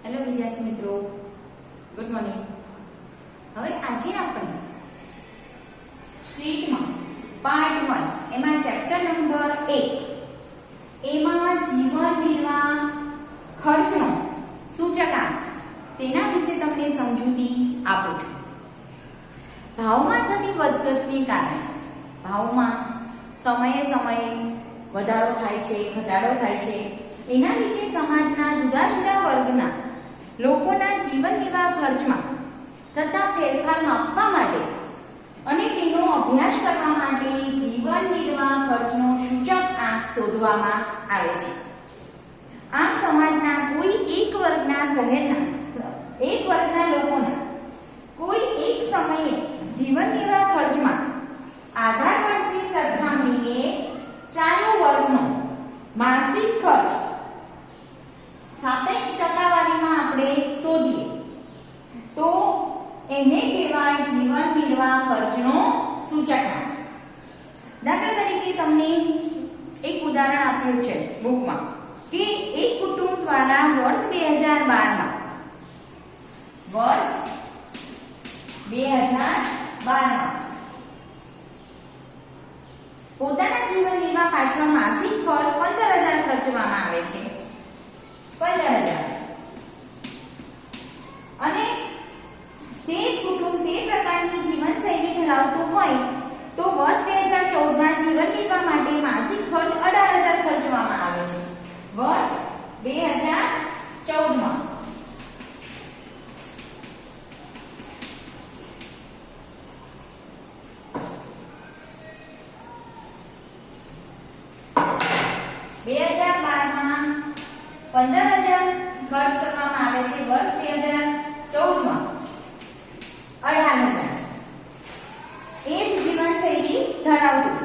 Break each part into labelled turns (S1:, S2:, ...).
S1: Hello વિદ્યાર્થી મિત્રો, good morning. હવે આજે આપણે સ્ટ્રીટમાં પાર્ટ 1 એમાં ચેપ્ટર નંબર 1 એમાં જીવન નિર્વાહ ખર્ચનો સૂચકાંક તેના વિશે તમને સમજૂતી આપું છું. ભાવમાં થતી વધઘટને કારણે ભાવમાં સમયે સમયે વધારો થાય છે, ઘટાડો થાય છે. એના લીધે સમાજના જુદા જુદા વર્ગના લોકોના જીવન નિર્વાહ ખર્ચમાં થતા ફેરફાર માપવા માટે અને તેનો અભ્યાસ કરવા માટે જીવન નિર્વાહ ખર્ચનો સૂચકાંક શોધવામાં આવે છે. આમ સમાજના કોઈ એક વર્ગના લોકોના કોઈ એક સમયે જીવન નિર્વાહ ખર્ચમાં આધાર વર્ષની સરખામણીએ ચાલુ વર્ષનો માસિક ખર્ચ સાપેક્ષ ટકાવારીમાં આપણે શોધીએ તો એને કહેવાય જીવન નિર્વાહ ખર્ચનો સૂચકાંક. દાખલા તરીકે તમને એક ઉદાહરણ આપ્યું છે બુકમાં કે એક કુટુંબ દ્વારા વર્ષ 2012માં પોતાના જીવન નિર્વાહ પાછળ માસિક ખર્ચ 15,000 ખર્ચવામાં આવે છે. 15,000 અને તે જ કુટુંબ તે પ્રકારની જીવનશૈલી ધરાવતું હોય તો વર્ષ 2014માં જીવન નિર્વાહ માટે માસિક ખર્ચ 18,000 ખર્ચવામાં આવે છે. વર્ષ 2014માં $15,000 ખર્ચ કરવામાં આવે છે. વર્ષ 2014માં 18,000 એ જ જીવનશૈલી ધરાવતું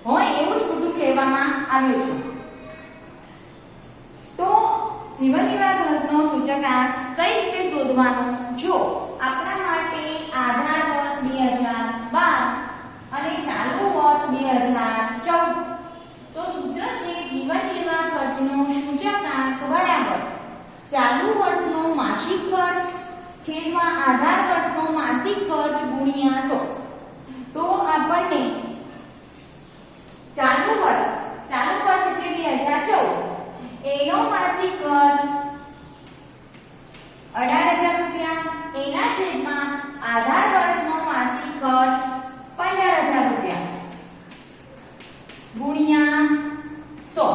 S1: હોય એવું જ કુટુંબ લેવામાં આવ્યું છે. તો જીવન નિર્વાહ ખર્ચનો સૂચકાંક કઈ રીતે શોધવાનો? જો આપણા માટે આધાર વર્ષ 2012 અને ચાલુ વર્ષ 2014 તો સૂત્ર છે જીવન નિર્વાહ ખર્ચનો સૂચકાંક બરાબર ચાલુ વર્ષનો માસિક ખર્ચ છેદમાં આધાર વર્ષનો માસિક ખર્ચ ગુણ્યા 100. તો આપણને ચાલુ વર્ષ એટલે 2014 એનો માસિક ખર્ચ 18,000 રૂપિયા એના છેદમાં આધાર વર્ષનો માસિક ખર્ચ 15,000 રૂપિયા ગુણ્યા 100.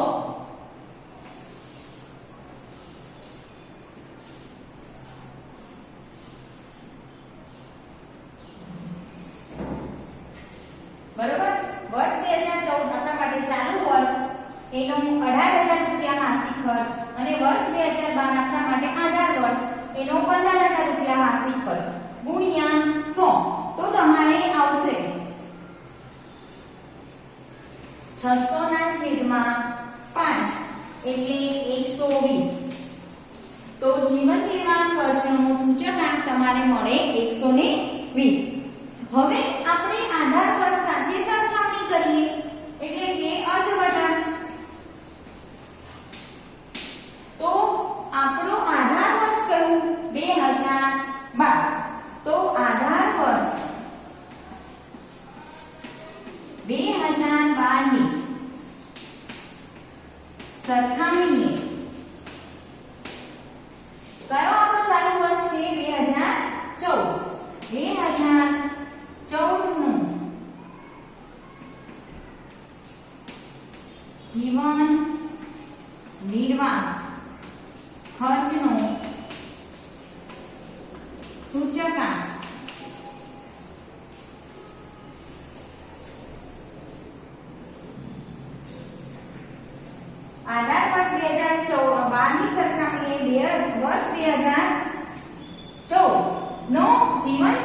S1: બરોબર. વર્ષ 2014 આપણા માટે ચાલુ વર્ષ એનો 18,000 રૂપિયા માસિક ખર્ચ અને વર્ષ 2012 આપણા માટે આધાર વર્ષ એનો 15,000 રૂપિયા માસિક ખર્ચ ગુણ્યા 100. તો તમારે આવશે 600 ના છેદમાં 5 એટલે 120. તો જીવન નિર્વાહ ખર્ચનો સૂચકાંક તમારે મળે 120. હવે આપણે આધાર વર્ષ સાથે સરખામણી કરીએ એટલે કે અર્થઘટન. તો આપણો આધાર વર્ષ કયું? 2012. તો આધાર વર્ષ 2012 ની સરખામણીએ કયો આપણો ચાલુ વર્ષ છે? 2014 નું જીવન નિર્વાહ ખર્ચનો સૂચકાંક આધાર વર્ષ 2012 ની સરખામણીએ વર્ષ 2014 નો જીવન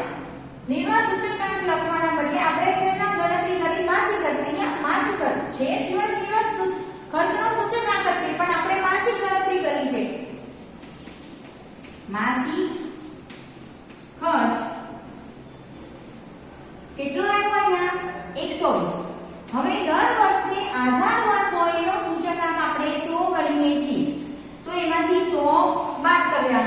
S1: નિર્વાહ સૂચકાંક લખવાના બદલે આપણે શેના ગણતરી કરી? માસિક ખર્ચ. અહીંયા માસિક ખર્ચ છે જીવન નિર્વાહ ખર્ચનો સૂચકાંક હતી પણ આપણે માસિક ગણતરી કરી છે. માસિક ખર્ચ કેટલો આવ્યો અહીંયા? 120. હવે દર વર્ષે આધાર વર્ષ હોય એનો સૂચકાંક આપણે 100 ગણીએ છીએ તો એમાંથી 100 બાદ કરવાનો.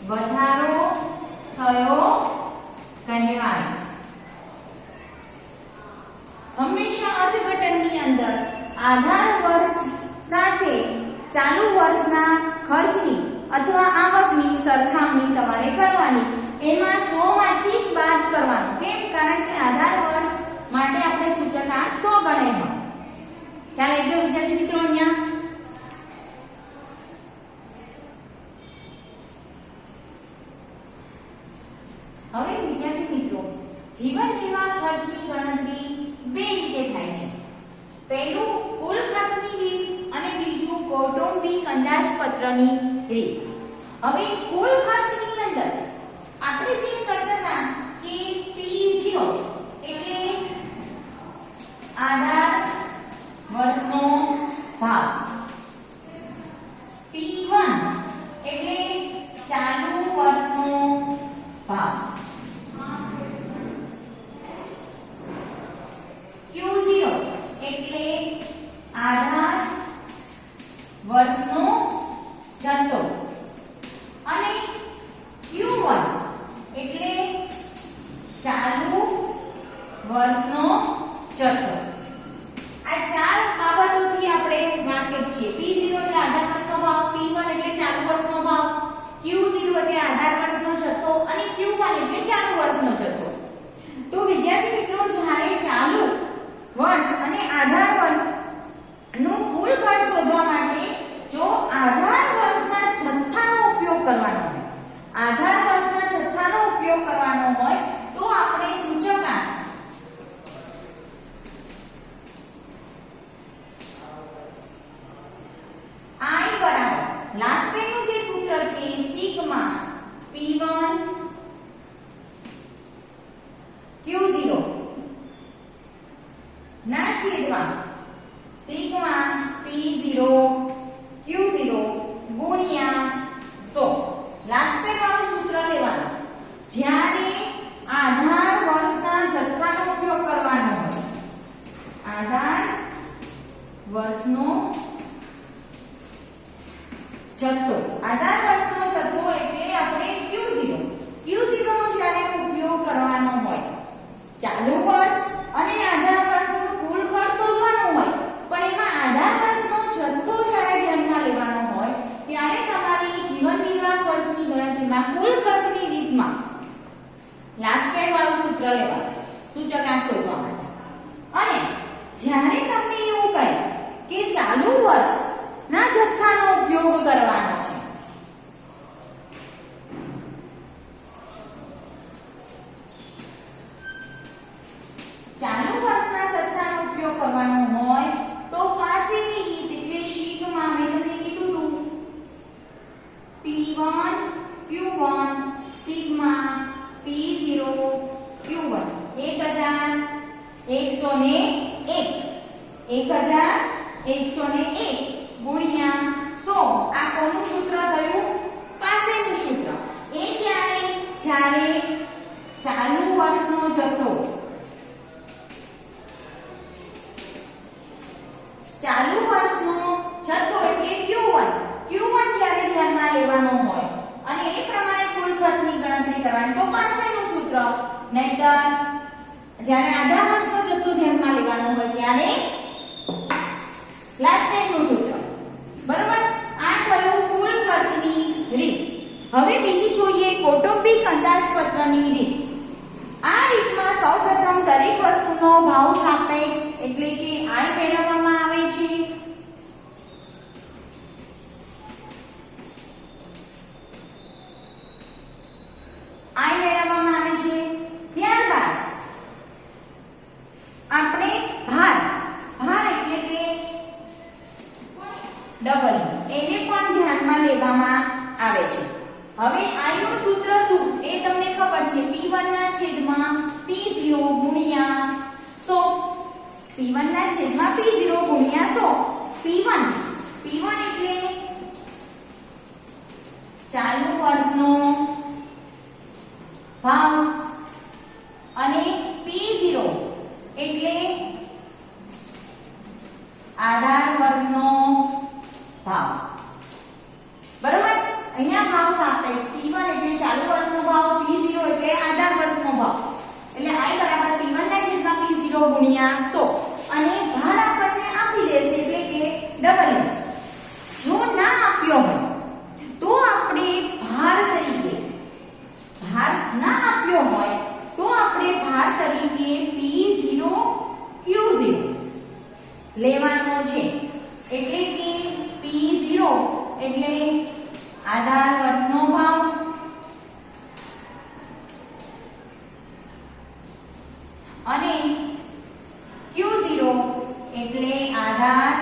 S1: વધારો થયો કહેવાય. હંમેશા અર્થઘટનની અંદર આધાર વર્ષ સાથે ચાલુ વર્ષના ખર્ચની અથવા આવકની સરખામણી તમારે કરવાની. એમાં 100 માંથી જ બાદ કરવાનું. કેમ? કારણ કે આધાર વર્ષ માટે આપણે સૂચકાંક 100 ગણાય. ખ્યાલ આવી ગયો વિદ્યાર્થી મિત્રો? અહીંયા હવે વિદ્યાર્થી મિત્રો જીવન નિર્વાહ ખર્ચની ગણતરી બે રીતે થાય છે. પહેલું કુલ ખર્ચની રીત અને બીજું કૌટુંબિક અંદાજપત્રની રીત. હવે કુલ ખર્ચની અંદર આપણે જે કરતા હતા કે P0 એટલે આધાર વર્ષનો ભાગ, P1 એટલે ચાલુ વર્ષનો ભાગ, Q0 એટલે આધાર વર્ષનો જથ્થો અને Q1 એટલે ચાલુ વર્ષનો જથ્થો. આ ચાર બાબતોથી આપણે વાકેફ છીએ. P0 એટલે આધાર વર્ષનો ભાવ, P1 એટલે ચાલુ વર્ષનો ભાવ, Q0 એટલે આધાર વર્ષનો જથ્થો અને Q1 એટલે ચાલુ વર્ષનો જથ્થો. તો વિદ્યાર્થી મિત્રો જ્યારે ચાલુ વર્ષ અને આધાર વર્ષનો કુલ ખર્ચ શોધવા માટે જો આધાર વર્ષના જથ્થાનો ઉપયોગ કરવાનો હોય, આધાર વર્ષના જથ્થાનો ઉપયોગ કરવાનો હોય તો આપણે સૂચકાંક I બરાબર લાસ્ટ પેનું જે સૂત્ર છે સિગ્મા P1 Q0 ના છેદમાં સિગ્મા P0 Q0 ગુણ્યા 100 લાસ્ટ પેર વાળું સૂત્ર લેવાનું. જ્યારે આધાર વર્ષના જથ્થાનો ઉપયોગ કરવાનો હોય, આધાર વર્ષનો જથ્થો, આધાર વર્ષનો જથ્થો એટલે આપણે Q0 નો જ્યારે ઉપયોગ કરવાનો હોય, ચાલુ વર્ષ અને આધાર વર્ષનો કુલ ખર્ચ શોધવાનો હોય, પણ એમાં આધાર વર્ષનો જથ્થો જ્યારે ધ્યાનમાં લેવાનો હોય ત્યારે તમારી જીવન નિર્વાહ ખર્ચની ગણતરીમાં કુલ ખર્ચની રીતમાં લાસ્ટ પેડ વાળું સૂત્ર લેવાનું સૂચકાંક શોધવા માટે. અને જ્યારે તમને એવું કહે કે ચાલુ વર્ષના જથ્થાનો ઉપયોગ કરવાનો છે, ચાલુ વર્ષના જથ્થાનો ઉપયોગ કરવાનો હોય તો પાસેની રીત એટલે સિગ્મા મેં તમને કીધું હતું P1 Q1 sigma P0 Q1 1101 ગુણ્યા 100. આ કોનું સૂત્ર થયું? પાસેનું સૂત્ર. એ ક્યારે? જ્યારે ચાલુ વર્ષનો જથ્થો, ચાલુ વર્ષનો જથ્થો એટલે Q1 જ્યારે ધ્યાનમાં લેવાનો હોય અને એ પ્રમાણે કુલ ખર્ચની ગણતરી કરવાની તો પાસેનું સૂત્ર. નહીતર જ્યારે આધાર વર્ષનો જથ્થો ધ્યાનમાં લેવાનો હોય ત્યારે લાસ્ટ પેનું સૂત્ર. બરોબર? આ થયું કુલ ખર્ચની રીત. હવે બીજી જોઈએ કૌટુંબિક અંદાજપત્રની રીત. આ રીતમાં સૌપ્રથમ દરેક વસ્તુનો ભાવ સાપેક્ષ એટલે કે I મેળવવામાં આવે છે. ત્યારબાદ આપણે ભાર એટલે કે ડબલ એને પણ ધ્યાનમાં લેવામાં આવે છે. હવે I નું સૂત્ર શું એ તમને ખબર છે. P1 ના છેદમાં P0 ગુણ્યા 100. P1 ના છેદમાં P0 ગુણ્યા 100. P1 એટલે ચાલુ વર્ષનો ભાવ અને P0 એટલે આધાર વર્ષનો ભાવ. બરોબર? અહીંયા ભાવ સાપેક્ષ P1 એટલે ચાલુ વર્ષનો ભાવ, P0 એટલે આધાર વર્ષનો ભાવ. એટલે I બરાબર P1 ના છેદમાં P0 ગુણ્યા 100 અને ભાર આપણને આપી દેશે એટલે કે W. જો ના આપ્યો હોય તો આપણે ભાર તરીકે, ભાર ના આપ્યો હોય તો આપણે ભાર તરીકે P0 Q0 લેવાનો છે. એટલે કે P0 એટલે આધાર વર્ષનો ભાવ અને Q0 એટલે આધાર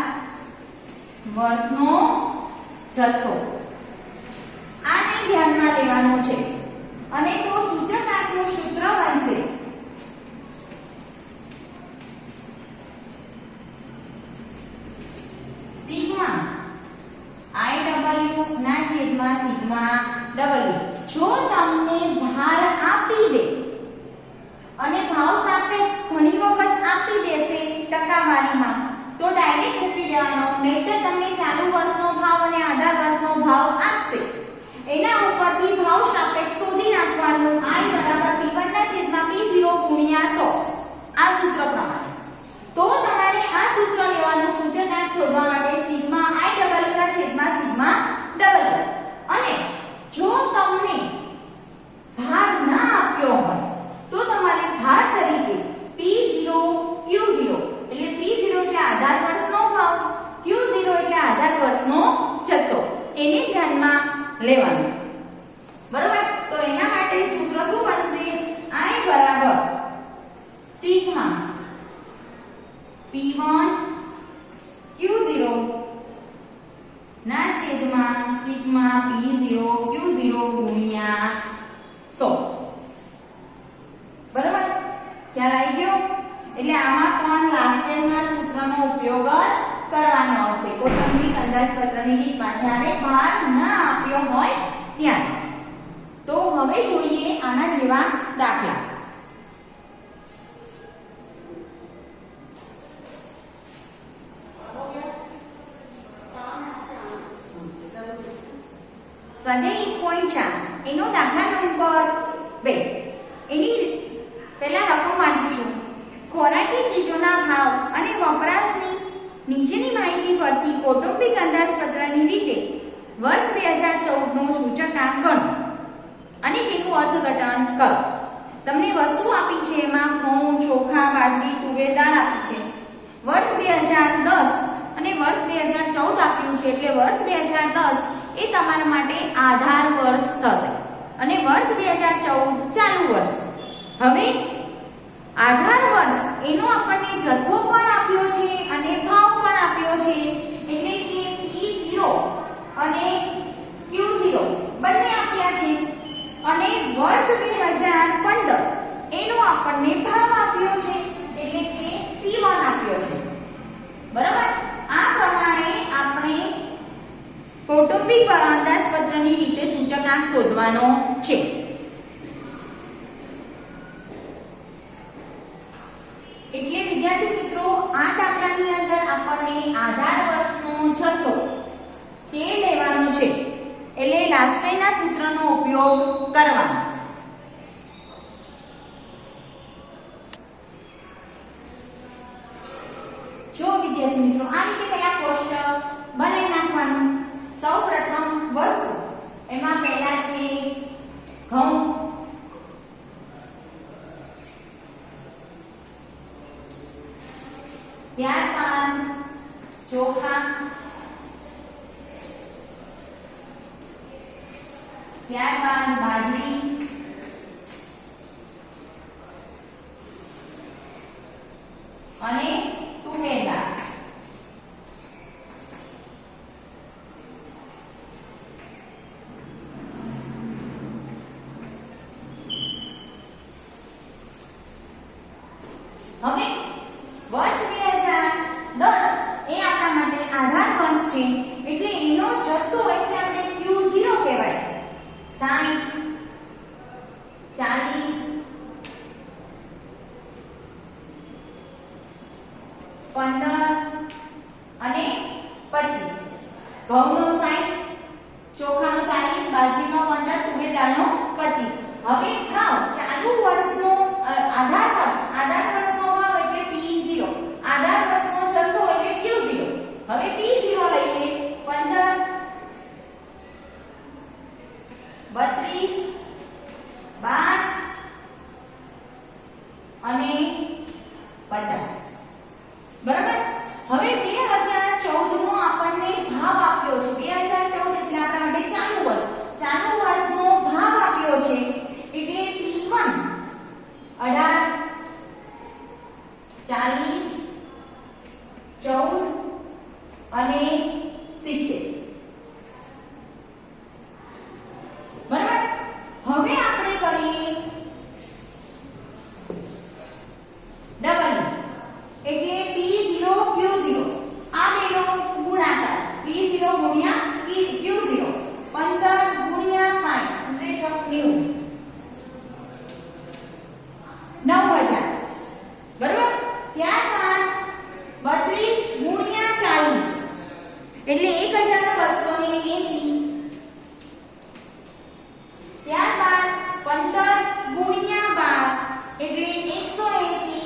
S1: વર્ષનો જથ્થો. આને ધ્યાનમાં લેવાનો છે. અને તો સૂચકાંકનું સૂત્ર બનશે સિગ્મા IW ના છેદમાં સિગ્મા W. જો તમને ભાર આપી દે અને ભાવ સાપેક્ષ ઘણી વખત આપી દેશે ટકાવારીમાં તો ડાયરેક્ટ મૂકી દેવાનો, નહીતર તમને ચાલુ વર્ષનો ભાવ અને આધાર વર્ષનો ભાવ આપશે એના ઉપરથી ભાવ સાપેક્ષ શોધી નાખવાનું. I બરાબર P1 ના છેદમાં P0 ગુણ્યા 100 આ સૂત્ર પ્રમાણે. તો તમારે આ સૂત્ર લેવાનું સૂચકાંક શોધવા માટે સિગ્મા IW ના છેદમાં સિગ્મા W. અને જો તમને ભાર ના આપ્યો હોય તો તમારે ભાર તરીકે P0 Q0 એટલે P0 એટલે આધાર વર્ષનો ભાવ, Q0 એટલે આધાર વર્ષનો જથ્થો એને ધ્યાનમાં લેવાનું. બરોબર? તો એના માટે સૂત્ર શું બનશે? I બરાબર સિગ્મા P1 Q0 ના છેદમાં સિગ્મા P0 Q0 ગુણ્યા 100. બરાબર? ખ્યાલ આવી ગયો? એટલે આમાં પણ લાસ્ટેનના સૂત્રનો ઉપયોગ કરવાનો આવશે કૌટુંબિક અંદાજપત્રની રીતમાં જ્યારે ભાર ના આપ્યો હોય ત્યાં. તો હવે જોઈએ આના જેવા દાખલા. સ્વાધ્યાય 1.4 એનો દાખલા નંબર 2. એની પહેલા રકમ વાંચીશું. ખોરાકી ચીજોના ભાવ અને વપરાશની નીચેની માહિતી પરથી કૌટુંબિક અંદાજપત્રની રીતે વર્ષ 2014 નો સૂચકાંક ગણો અને તેનું અર્થઘટન કરો. તમને વસ્તુ આપી છે, એમાં ઘઉં, ચોખા, બાજરી, તુવેર દાળ આપી છે. વર્ષ 2010 અને વર્ષ 2014 આપ્યું છે એટલે વર્ષ 2010 એ તમારા માટે આધાર વર્ષ થશે અને વર્ષ 2014 ચાલુ વર્ષ. હવે આધાર વર્ષ એનો આપણને જથ્થો પણ આપ્યો છે અને ભાવ પણ આપ્યો છે એટલે કે P0 અને Q0 બંને આપ્યા છે અને વર્ષ 2015 એનો આપણને ભાવ આપ્યો છે એટલે કે P1 આપ્યો છે. બરાબર? આ પ્રમાણે આપણે કૌટુંબિક અંદાજપત્રની રીતે સૂચકાંક શોધવાનો છે. એટલે વિદ્યાર્થી મિત્રો આ દાખલાની અંદર આપણને આધાર વર્ષનો જથ્થો તે લેવાનો છે. એટલે લાસ્ટેનના સૂત્રનો ઉપયોગ કરવાનો. જો વિદ્યાર્થી મિત્રો આ રીતે પહેલા કોષ્ટક બનાવી નાખવાનું. સૌપ્રથમ વસ્તુ એમાં પહેલા છે ઘઉં, ત્યારબાદ ચોખા, ત્યારબાદ બાજરી અને તુવેર દાળ. હવે વર્ષ 2010 એ આપણા માટે આધાર વર્ષ છે એટલે એનો જથ્થો એટલે આપણે Q0 કહેવાય. 60, 70, બાજરીનો 15, તુવેર દાળનો 25. હવે ભાવ ચાલુ વર્ષનો આધાર વર્ષનો ભાવ એટલે P0, આધાર વર્ષનો જથ્થો એટલે Q0. હવે P0 લઈએ 15, 32, 12 અને 50. બરાબર. હવે 2014 નો આપણને ભાવ આપ્યો છે. 2014 એટલે આપણા માટે ચાલુ વર્ષનો ભાવ આપ્યો છે એટલે P1 18, 40, 14 અને 70. બરાબર. હવે આપણે કરીએ ડબલ એટલે P0 Q0, આ બેનો ગુણાકાર P0 ગુણ્યા Q0, 15 ગુણ્યા 60, 9000. બરાબર. ત્યારબાદ 32 ગુણ્યા 40 એટલે 1280. ત્યારબાદ 15 ગુણ્યા 12 એટલે 180.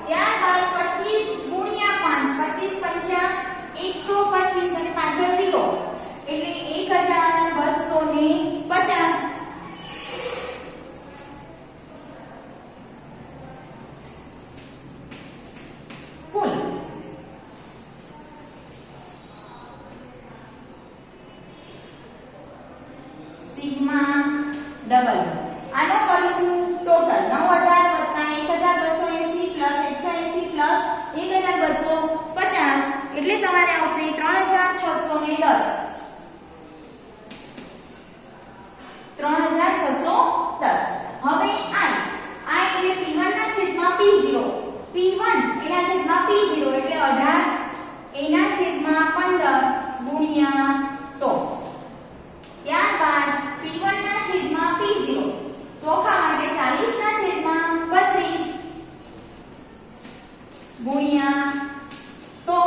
S1: ત્યારબાદ 25 ગુણ્યા 5, 25 પંચા 125 અને પાછળ 0 એટલે 1250. કુલ સિગ્મા ડબલ. આનો કરીશું ટોટલ 9000 + 1280 + 180 + 1250 એટલે તમારે આવશે 3610. 3610. હવે I એટલે P1 ના છેદમાં P0, P1 એના છેદમાં P0 એટલે 18 એના છેદમાં 15 ગુણ્યા 100. ત્યારબાદ P1 ના છેદમાં P0 ચોખા માટે 40 ના છેદમાં 32 ગુણ્યા 100.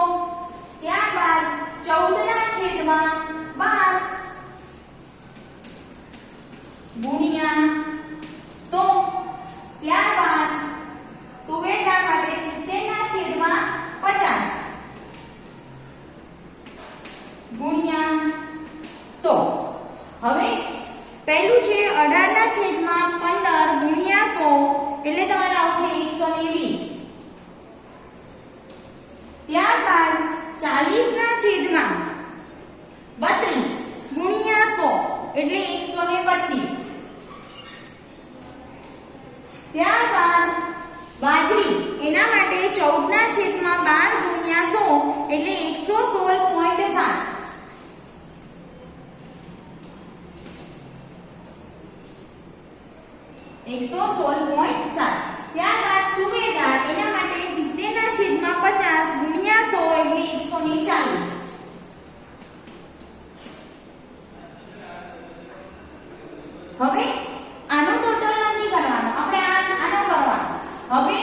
S1: ત્યારબાદ 14 ના છેદમાં 12 ગુણ્યા 100. ત્યારબાદ તુવેર દાળ માટે 70 ના છેદમાં 50 ગુણ્યા 100. હવે પહેલું છે 18 ના છેદમાં 15 ગુણ્યા 100 એટલે તમારે આવશે 120. ત્યારબાદ 40 ના છેદમાં 32 ગુણ્યા 100 એટલે 125. ત્યારબાદ બાજરી એના માટે 14 ના છેદમાં 12 ગુણ્યા 100 એટલે 116.7. ત્યારબાદ તુવેર દાળ એના માટે 70 ના છેદમાં 50 ગુણ્યા 100 એટલે 140. હવે આનો ટોટલ નથી કરવાનો, આપણે આનો કરવાનો. હવે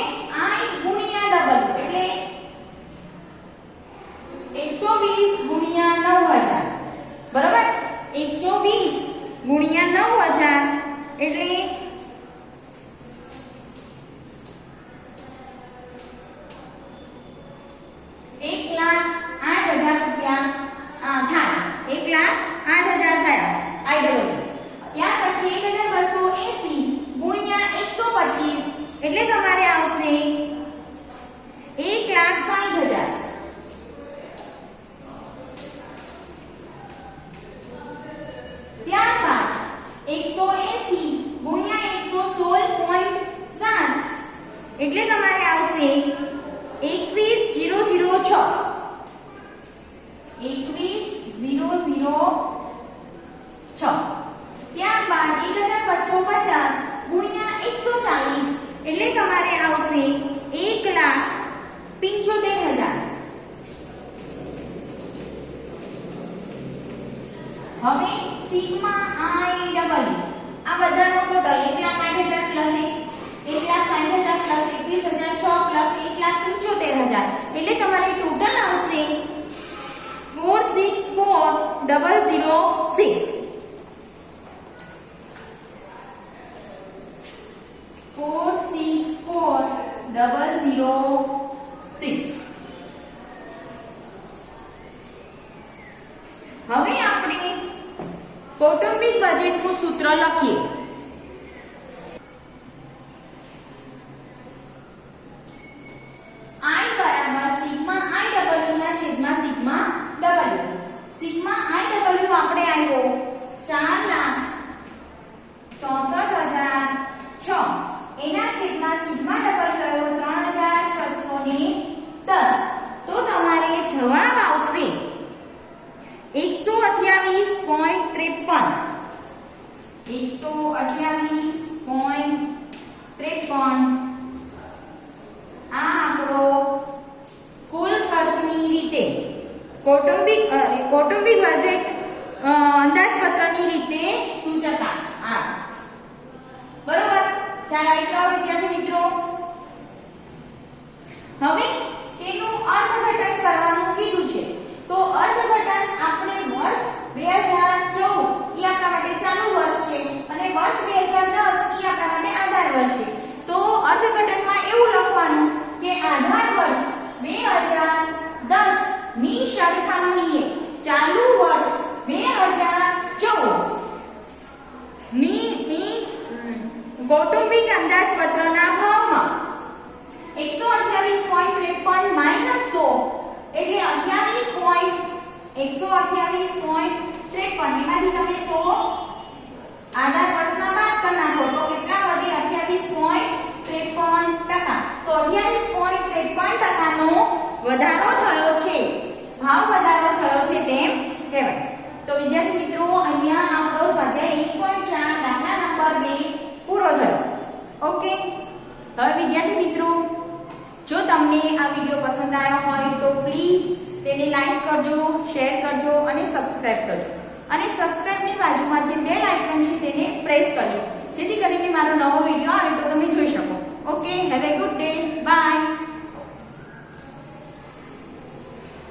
S1: I ગુણ્યા ડબલ એટલે 120 ગુણ્યા 9000. બરાબર. 120 ગુણ્યા 9000 એટલે 1,08,000 રૂપિયા થાય. 1,08,000 થયા I ડબલ. ત્યાર પછી 1280 ગુણ્યા 125 એટલે તમારે આવશે 1,60,000. ત્યારબાદ 180 ગુણ્યા 116.7 એટલે તમારે આવશે 21,006. 21,006. ત્યારબાદ 1,250 ગુણ્યા 140 એટલે તમારે આવશે 1,75,000. હવે સિગ્મા I ડબલ આ બધાનો ટોટલ 1,08,000 + 1,60,000 + 21,006 + 1,75,000 એટલે તમારે ટોટલ આવશે 464006 464006 હવે આપણે કૌટુંબિક બજેટનું સૂત્ર લખીએ. I બરાબર સિગ્મા IW ના છેદમાં સિગ્મા W. સિગ્મા IW આપણે આવ્યો 4,64,006 એના છેદમાં સિગ્મા W રહ્યો 3,610. તો તમારે જવાબ આવશે 128.53. 128.53 આ આપણો કુલ ખર્ચની રીતે કૌટુંબિક બજેટ અંદાજપત્રની રીતે સૂચતા આ બરોબર ખ્યાલ આવી ગયો વિદ્યાર્થી મિત્રો. હવે તેનું અર્થઘટન કરવાનું કીધું છે. તો અર્થઘટન આપણે વર્ષ 2014 એ આપણા માટે ચાલુ વર્ષ છે અને વર્ષ 2010 એ આપણા માટે આધાર વર્ષ છે. તો અર્થઘટનમાં એવું લખવાનું કે આધાર વર્ષ 2010 ની સરખામણીએ ચાલુ વર્ષ 2014 ની કૌટુંબિક અંદાજપત્રના ભાવમાં 128.53 માઈનસ 100 એટલે 128.53 એમાંથી તમે 100 આધાર વર્ષના બાદ કરી નાખો તો કેટલા વધે 28.53%. તો 28.53% નો વધારો થયો છે, ભાવ વધારો થયો છે તેમ કહેવાય. તો વિદ્યાર્થી મિત્રો અહીંયા આપણો સ્વાધ્યાય 1.4 દાખલા નંબર 2 પૂરો થયો. ઓકે. હવે વિદ્યાર્થી મિત્રો જો તમને આ વિડિયો પસંદ આવ્યો હોય તો પ્લીઝ તેને લાઈક કરજો, શેર કરજો અને સબસ્ક્રાઇબ કરજો. અને સબસ્ક્રાઇબની બાજુ